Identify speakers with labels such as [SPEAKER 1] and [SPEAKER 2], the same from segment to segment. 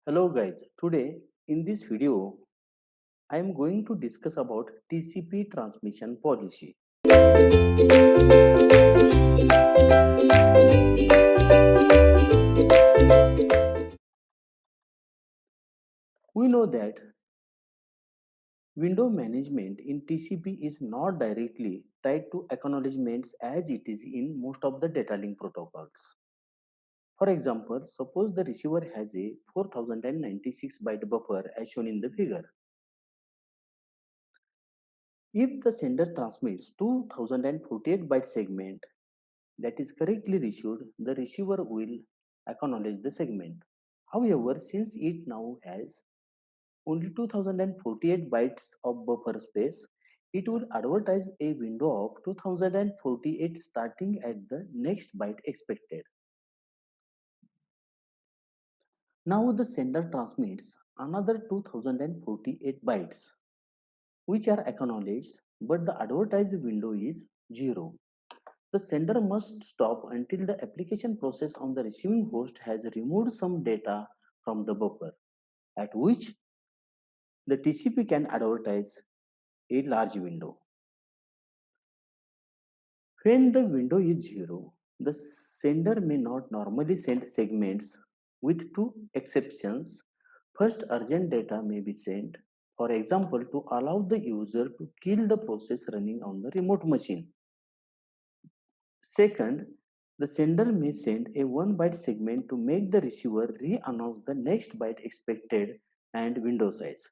[SPEAKER 1] Hello guys, today in this video I am going to discuss about TCP transmission policy. We know that window management in TCP is not directly tied to acknowledgements as it is in most of the data link protocols. For example, suppose the receiver has a 4096 byte buffer as shown in the figure. If the sender transmits 2048 byte segment that is correctly received, the receiver will acknowledge the segment. However, since it now has only 2048 bytes of buffer space, it will advertise a window of 2048 starting at the next byte expected. Now the sender transmits another 2048 bytes, which are acknowledged, but the advertised window is 0. The sender must stop until the application process on the receiving host has removed some data from the buffer, at which the TCP can advertise a large window. When the window is 0, the sender may not normally send segments with two exceptions. First, urgent data may be sent, for example, to allow the user to kill the process running on the remote machine. Second, the sender may send a 1 byte segment to make the receiver re-announce the next byte expected and window size.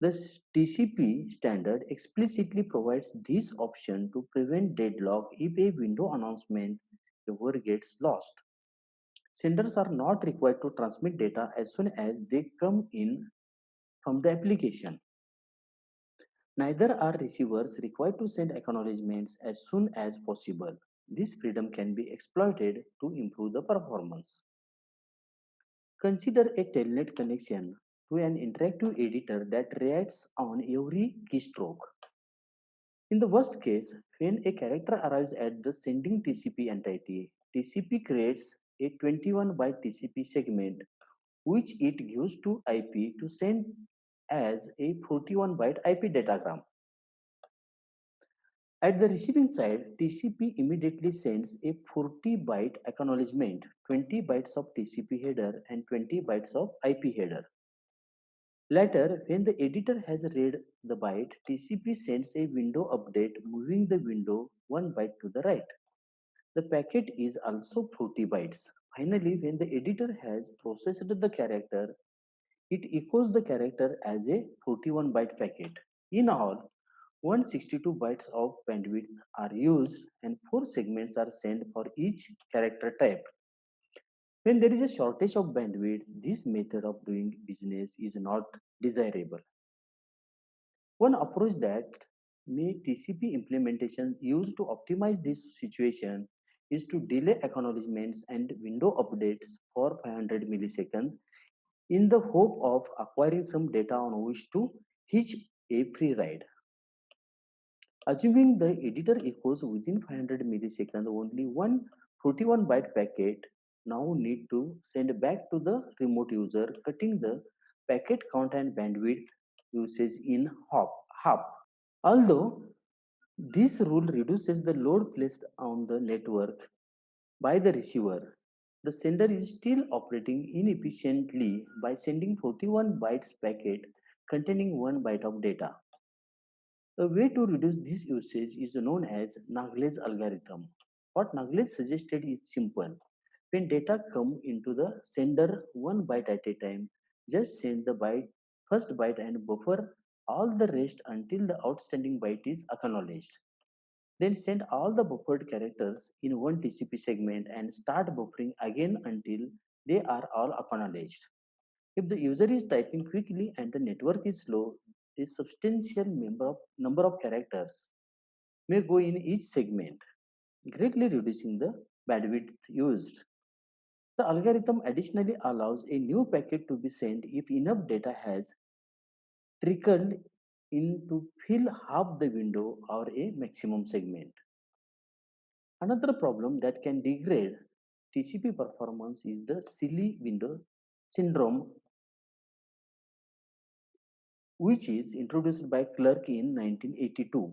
[SPEAKER 1] The TCP standard explicitly provides this option to prevent deadlock if a window announcement ever gets lost. Senders are not required to transmit data as soon as they come in from the application. Neither are receivers required to send acknowledgements as soon as possible. This freedom can be exploited to improve the performance. Consider a telnet connection to an interactive editor that reacts on every keystroke. In the worst case, when a character arrives at the sending TCP entity, TCP creates a 21 byte TCP segment which it gives to IP to send as a 41 byte IP datagram. At the receiving side, TCP immediately sends a 40 byte acknowledgement, 20 bytes of TCP header and 20 bytes of IP header. Later, when the editor has read the byte, TCP sends a window update moving the window 1 byte to the right. The packet is also 40 bytes. Finally, when the editor has processed the character, it echoes the character as a 41 byte packet. In all, 162 bytes of bandwidth are used and 4 segments are sent for each character type. When there is a shortage of bandwidth, this method of doing business is not desirable. One approach that may TCP implementation use to optimize this situation is to delay acknowledgements and window updates for 500 milliseconds in the hope of acquiring some data on which to hitch a free ride. Assuming the editor echoes within 500 milliseconds, only one 41 byte packet now need to send back to the remote user, cutting the packet count and bandwidth usage in half. Although this rule reduces the load placed on the network by the receiver, the sender is still operating inefficiently by sending 41 bytes packet containing 1 byte of data. A way to reduce this usage is known as Nagle's algorithm. What Nagle suggested is simple. When data come into the sender 1 byte at a time, just send the first byte and buffer all the rest until the outstanding byte is acknowledged. Then send all the buffered characters in one TCP segment and start buffering again until they are all acknowledged. If the user is typing quickly and the network is slow, a substantial number of characters may go in each segment, greatly reducing the bandwidth used. The algorithm additionally allows a new packet to be sent if enough data has trickled in to fill half the window or a maximum segment. Another problem that can degrade TCP performance is the silly window syndrome. which is introduced by Clerk in 1982.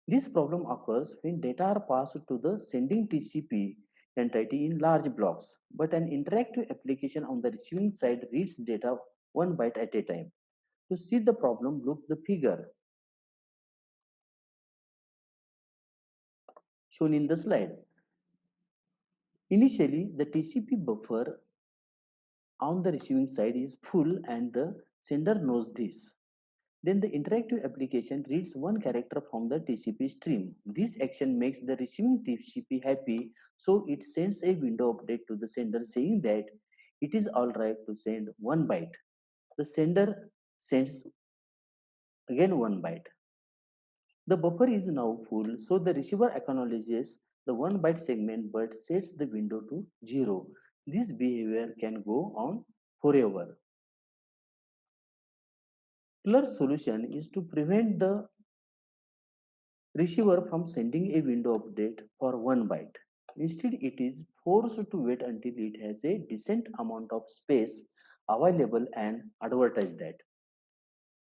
[SPEAKER 1] This problem occurs when data are passed to the sending TCP entity in large blocks, but an interactive application on the receiving side reads data one byte at a time. To see the problem, look the figure shown in the slide. Initially, the TCP buffer on the receiving side is full and the sender knows this. Then the interactive application reads one character from the TCP stream. This action makes the receiving TCP happy, so it sends a window update to the sender saying that it is alright to send one byte. The sender sends again one byte. The buffer is now full, so the receiver acknowledges the 1 byte segment but sets the window to 0. This behavior can go on forever. Clerk's solution is to prevent the receiver from sending a window update for 1 byte. Instead, it is forced to wait until it has a decent amount of space available and advertise that.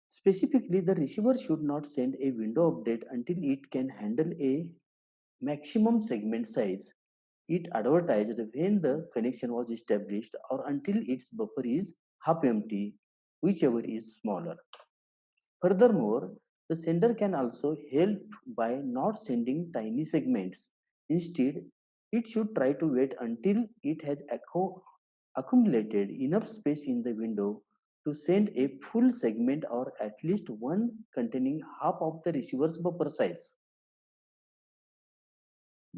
[SPEAKER 1] Specifically, the receiver should not send a window update until it can handle a maximum segment size it advertised when the connection was established or until its buffer is half empty, whichever is smaller. Furthermore, the sender can also help by not sending tiny segments. Instead, it should try to wait until it has accumulated enough space in the window to send a full segment or at least one containing half of the receiver's buffer size.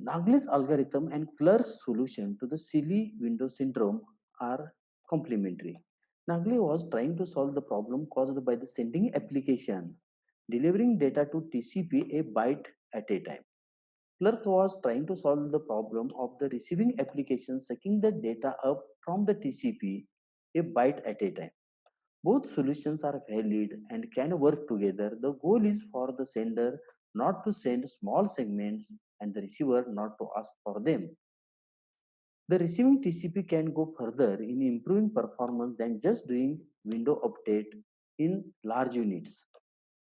[SPEAKER 1] Nagle's algorithm and Clerk's solution to the silly window syndrome are complementary. Nagle was trying to solve the problem caused by the sending application, delivering data to TCP a byte at a time. Clerk was trying to solve the problem of the receiving application sucking the data up from the TCP a byte at a time. Both solutions are valid and can work together. The goal is for the sender not to send small segments and the receiver not to ask for them. The receiving TCP can go further in improving performance than just doing window update in large units.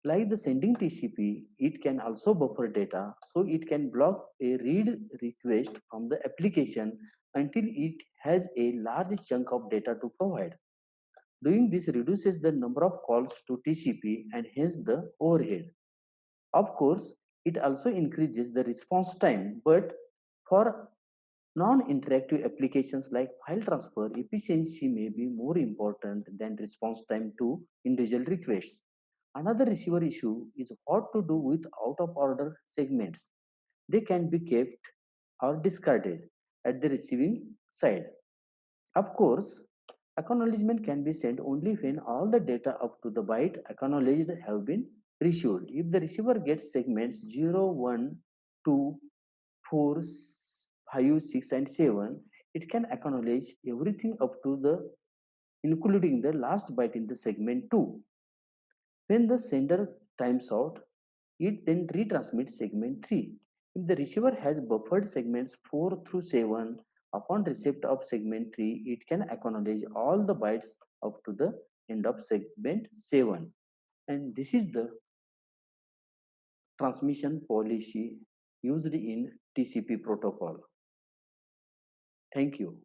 [SPEAKER 1] Like the sending TCP, it can also buffer data so it can block a read request from the application until it has a large chunk of data to provide. Doing this reduces the number of calls to TCP and hence the overhead. Of course, it also increases the response time, but for non-interactive applications like file transfer, efficiency may be more important than response time to individual requests. Another receiver issue is what to do with out-of-order segments. They can be kept or discarded at the receiving side. Of course, acknowledgement can be sent only when all the data up to the byte acknowledged have been received. If the receiver gets segments 0, 1, 2, 4, 5, 6, and 7, it can acknowledge everything up to the including the last byte in the segment 2. When the sender times out, it then retransmits segment 3. If the receiver has buffered segments 4 through 7, upon receipt of segment 3, it can acknowledge all the bytes up to the end of segment 7. And this is the transmission policy used in TCP protocol. Thank you.